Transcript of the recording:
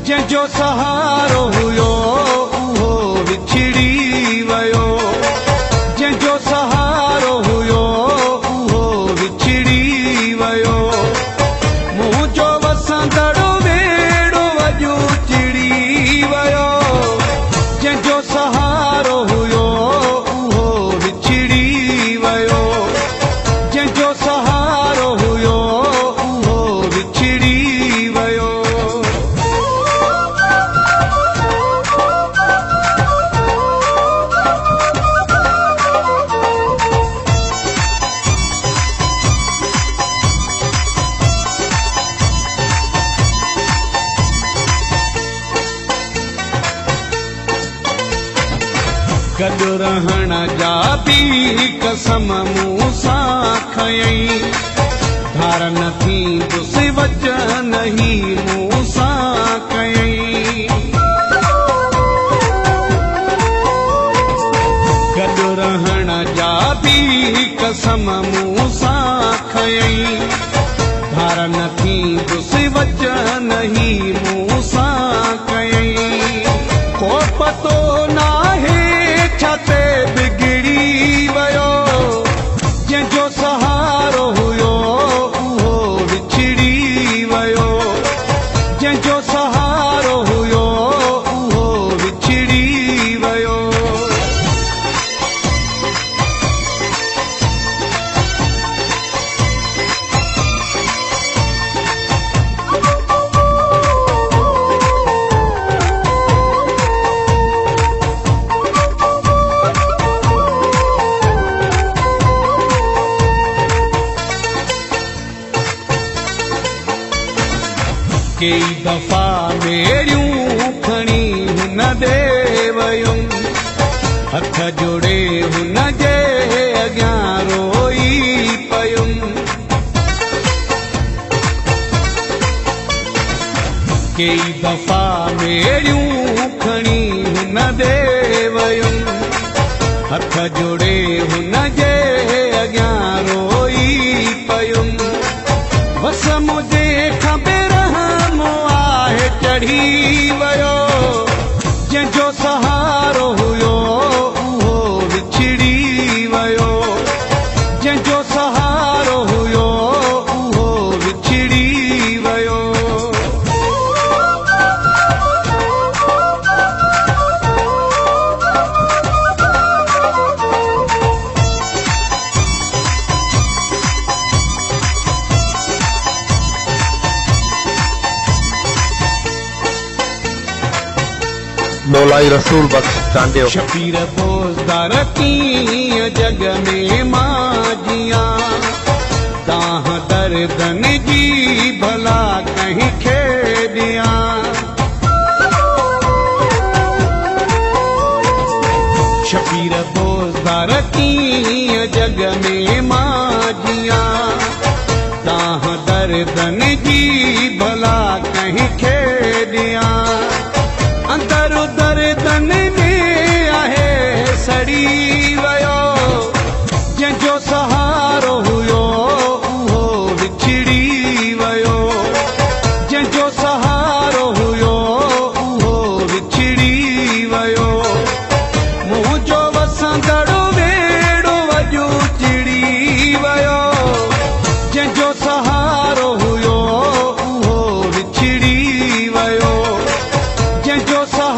जंहिंजो सहारो हुयो उहो विछड़ी वियो, जंहिंजो सहारो हुयो उहो विछड़ी वियो। मुंहिंजो वसंदड़ो वेड़ो अॼु चिड़ी वियो, जंहिंजो सहारो हुयो उहो विछड़ी वियो, जंहिंजो सहारो हुयो उहो विछड़ी वियो। गॾु रहण जा बि कसम मूं सां खयई, धार न थींदुसि वचन ही मूं सां कयई। गॾु रहण जा बि कसम मूं सां खयई, धार न थींदुसि वचन ही मूं सां कयई। को पतो नाहे छाते बिगड़ी वियो, जंहिंजो सहारो हुयो उहो विछड़ी वियो, जंहिंजो सहारो हुयो उहो विछड़ी वियो। कई दफ़ा मेरियूं खणी हुन ॾे वयुमि, हथ जोड़े हुन जे अॻियां रोई पयुमि। कई दफ़ा मेरियूं खणी हुन ॾे वयुमि, हथ जोड़े हुन जे अॻियां रोई पयुमि। बस मुंहिंजे खबे चढ़ी वियो, जंहिंजो सहारो हुयो उहो विछड़ी वियो, जंहिंजो सहारो हुयो उहो विछड़ी वियो। मौलाई रसूल बख्श चांडियो। शबीर बोज़दार कीअं जग में मां जियां, तां दर्दन जी भला कंहिंखे ॾियां। शबीर बोज़दार कीअं जग में मां जियां, तां दर्दन जी भला कंहिंखे ॾियां। अंदर दर्दन में आहे सड़ी वियो, जंहिंजो सहारो हुयो उहो विछड़ी वियो, जंहिंजो सहारो हुयो उहो विछड़ी वियो। मुंहिंजो वसंदड़ो वेड़ो अॼु चिड़ी वियो, जंहिंजो सहारो हुयो उहो विछड़ी वियो, जंहिंजो सहारो